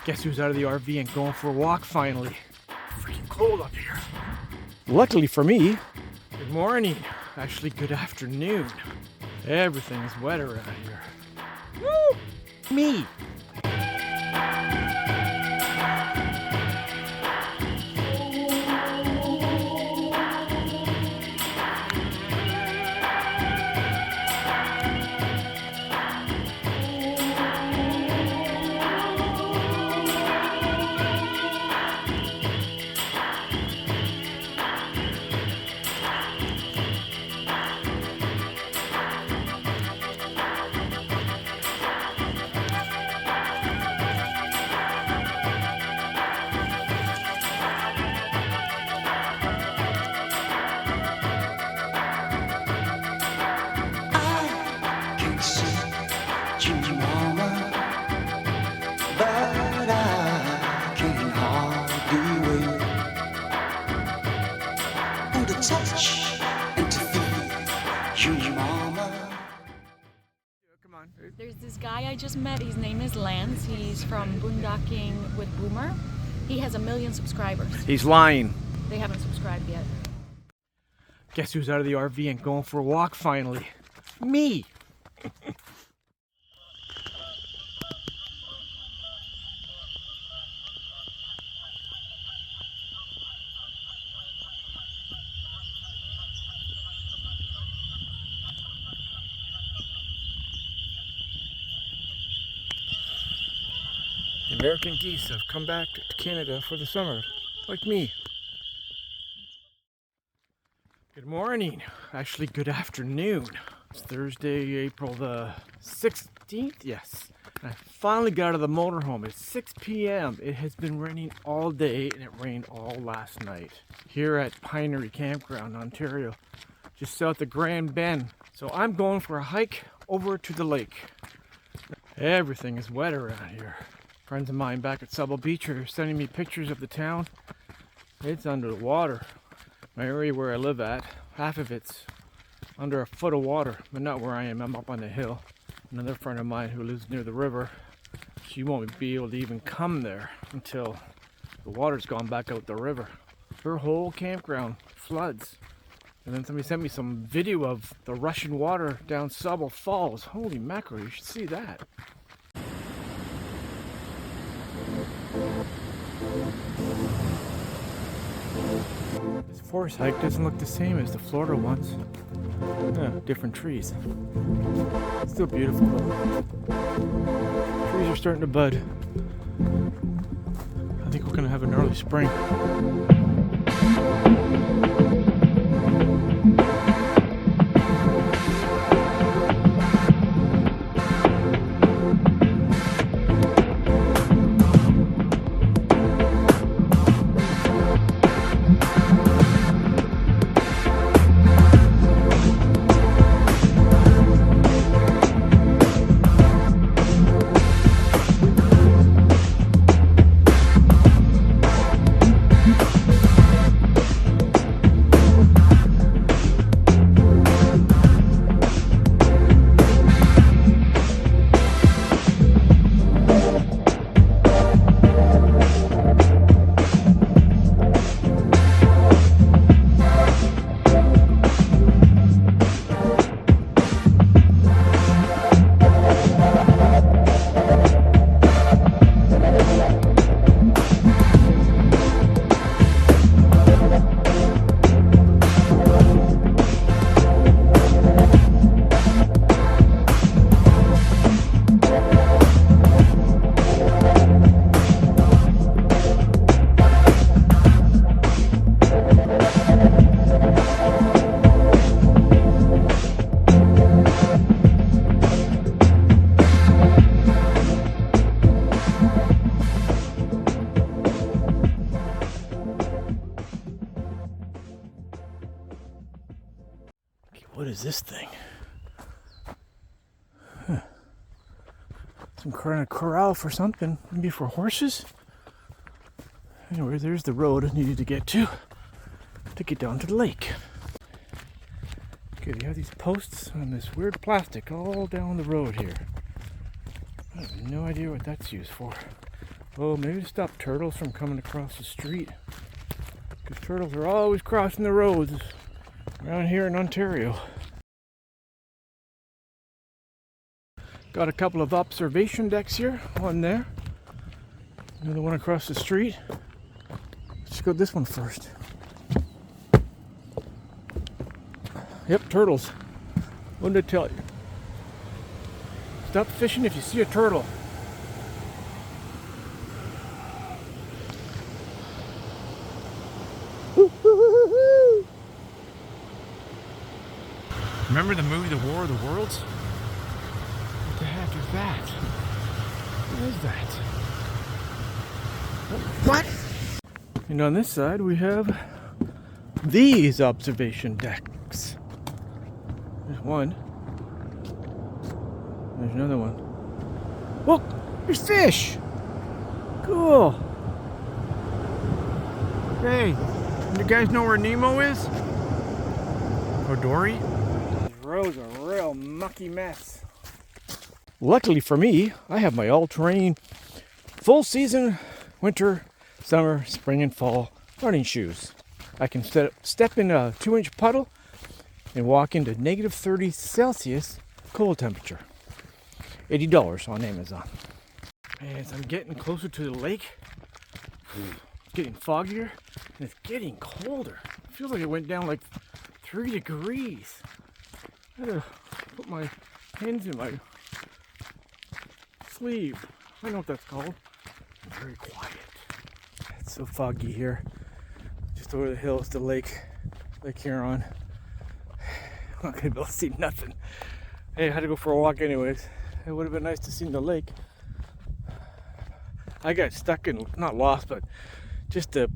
Guess who's out of the RV and going for a walk finally? Freaking cold up here. Luckily for me, good morning. Actually, good afternoon. Everything is wet around here. Woo! Me. There's this guy I just met. His name is Lance. He's from Boondocking with Boomer. He has 1 million subscribers. He's lying. They haven't subscribed yet. Guess who's out of the RV and going for a walk finally? Me. The American geese have come back to Canada for the summer, like me. Good morning. Actually, good afternoon. It's Thursday, April the 16th. Yes. I finally got out of the motorhome. It's 6 p.m. It has been raining all day and it rained all last night. Here at Pinery Campground, Ontario, just south of Grand Bend. So I'm going for a hike over to the lake. Everything is wet around here. Friends of mine back at Subble Beach are sending me pictures of the town. It's under the water. My area where I live at, half of it's under a foot of water, but not where I am. I'm up on the hill. Another friend of mine who lives near the river, she won't be able to even come there until the water's gone back out the river. Her whole campground floods. And then somebody sent me some video of the rushing water down Subble Falls. Holy mackerel, you should see that. This forest hike doesn't look the same as the Florida ones. Yeah, different trees. Still beautiful though. Trees are starting to bud. I think we're gonna have an early spring. What is this thing? Huh. Some kind of corral for something. Maybe for horses? Anyway, there's the road I needed to get get down to the lake. Okay, they have these posts on this weird plastic all down the road here. I have no idea what that's used for. Oh, maybe to stop turtles from coming across the street. Because turtles are always crossing the roads around here in Ontario. Got a couple of observation decks here. One there. Another one across the street. Let's go this one first. Yep, turtles. What did I tell you? Stop fishing if you see a turtle. Remember the movie The War of the Worlds? What the heck is that? What is that? What? And on this side we have these observation decks. There's one. There's another one. Look! There's fish! Cool! Hey, you guys know where Nemo is? Or Dory? These roads are a real mucky mess. Luckily for me, I have my all-terrain, full season, winter, summer, spring, and fall running shoes. I can step in a 2-inch puddle and walk into negative 30 Celsius cold temperature. $80 on Amazon. As I'm getting closer to the lake, it's getting foggier and it's getting colder. It feels like it went down like 3 degrees. I had to put my hands in my sleeve. I know what that's called. It's very quiet. It's so foggy here. Just over the hills to Lake Huron. I'm not gonna be able to see nothing. Hey, I had to go for a walk anyways. It would have been nice to see the lake. I got stuck in, not lost, but just the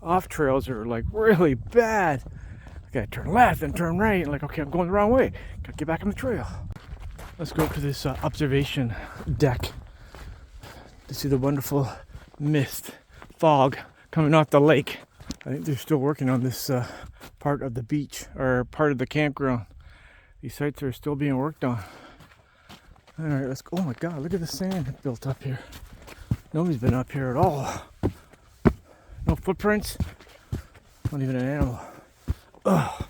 off trails are like really bad. I gotta turn left and turn right. And like, okay, I'm going the wrong way. Gotta get back on the trail. Let's go up to this observation deck to see the wonderful mist, fog coming off the lake. I think they're still working on this part of the beach or part of the campground. These sites are still being worked on. All right, let's go. Oh my God, look at the sand built up here. Nobody's been up here at all. No footprints. Not even an animal. Ugh.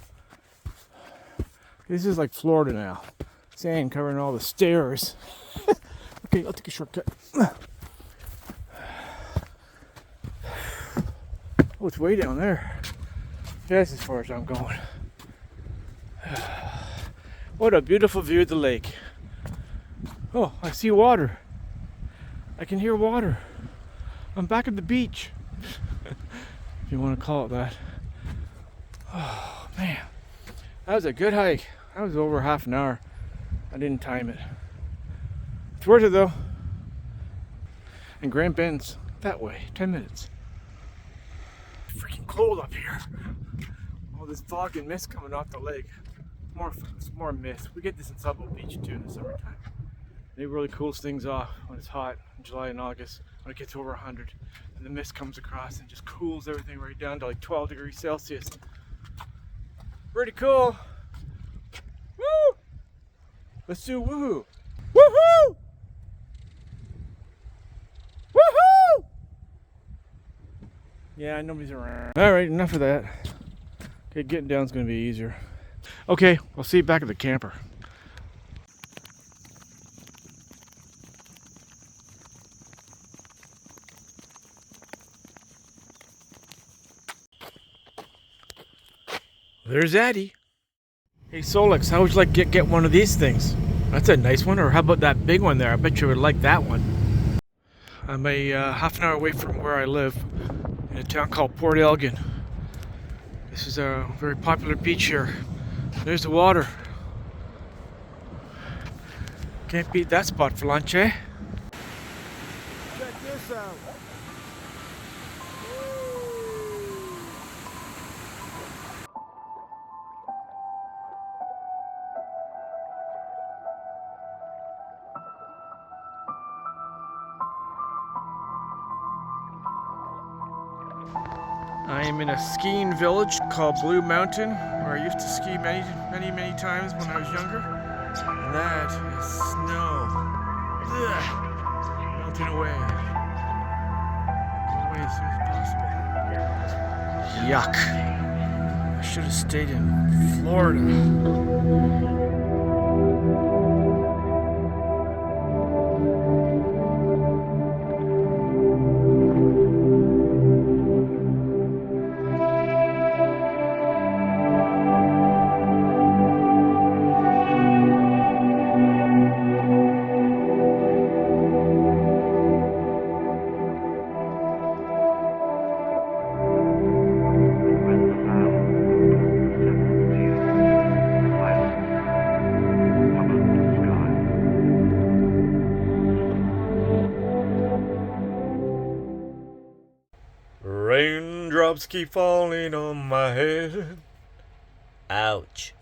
This is like Florida now. Sand covering all the stairs. Okay, I'll take a shortcut. Oh, it's way down there. That's as far as I'm going. What a beautiful view of the lake. Oh, I see water. I can hear water. I'm back at the beach. If you want to call it that. Oh, man. That was a good hike. That was over half an hour. I didn't time it. It's worth it though. And Grand Bend's that way, 10 minutes. It's freaking cold up here. All this fog and mist coming off the lake. It's more mist. We get this in Subbable Beach too in the summertime. It really cools things off when it's hot in July and August, when it gets over 100. And the mist comes across and just cools everything right down to like 12 degrees Celsius. Pretty cool. Woo! Let's do woohoo! Woohoo! Woohoo! Yeah, nobody's around. Alright, enough of that. Okay, getting down's gonna be easier. Okay, I'll see you back at the camper. There's Addie. Hey Solix, how would you like to get one of these things? That's a nice one. Or how about that big one there? I bet you would like that one. I'm a half an hour away from where I live in a town called Port Elgin. This is a very popular beach here. There's the water. Can't beat that spot for lunch, eh? Check this out. I am in a skiing village called Blue Mountain, where I used to ski many times when I was younger. And that is snow. Ugh. Melting away. Yuck. I should have stayed in Florida. Raindrops keep falling on my head. Ouch.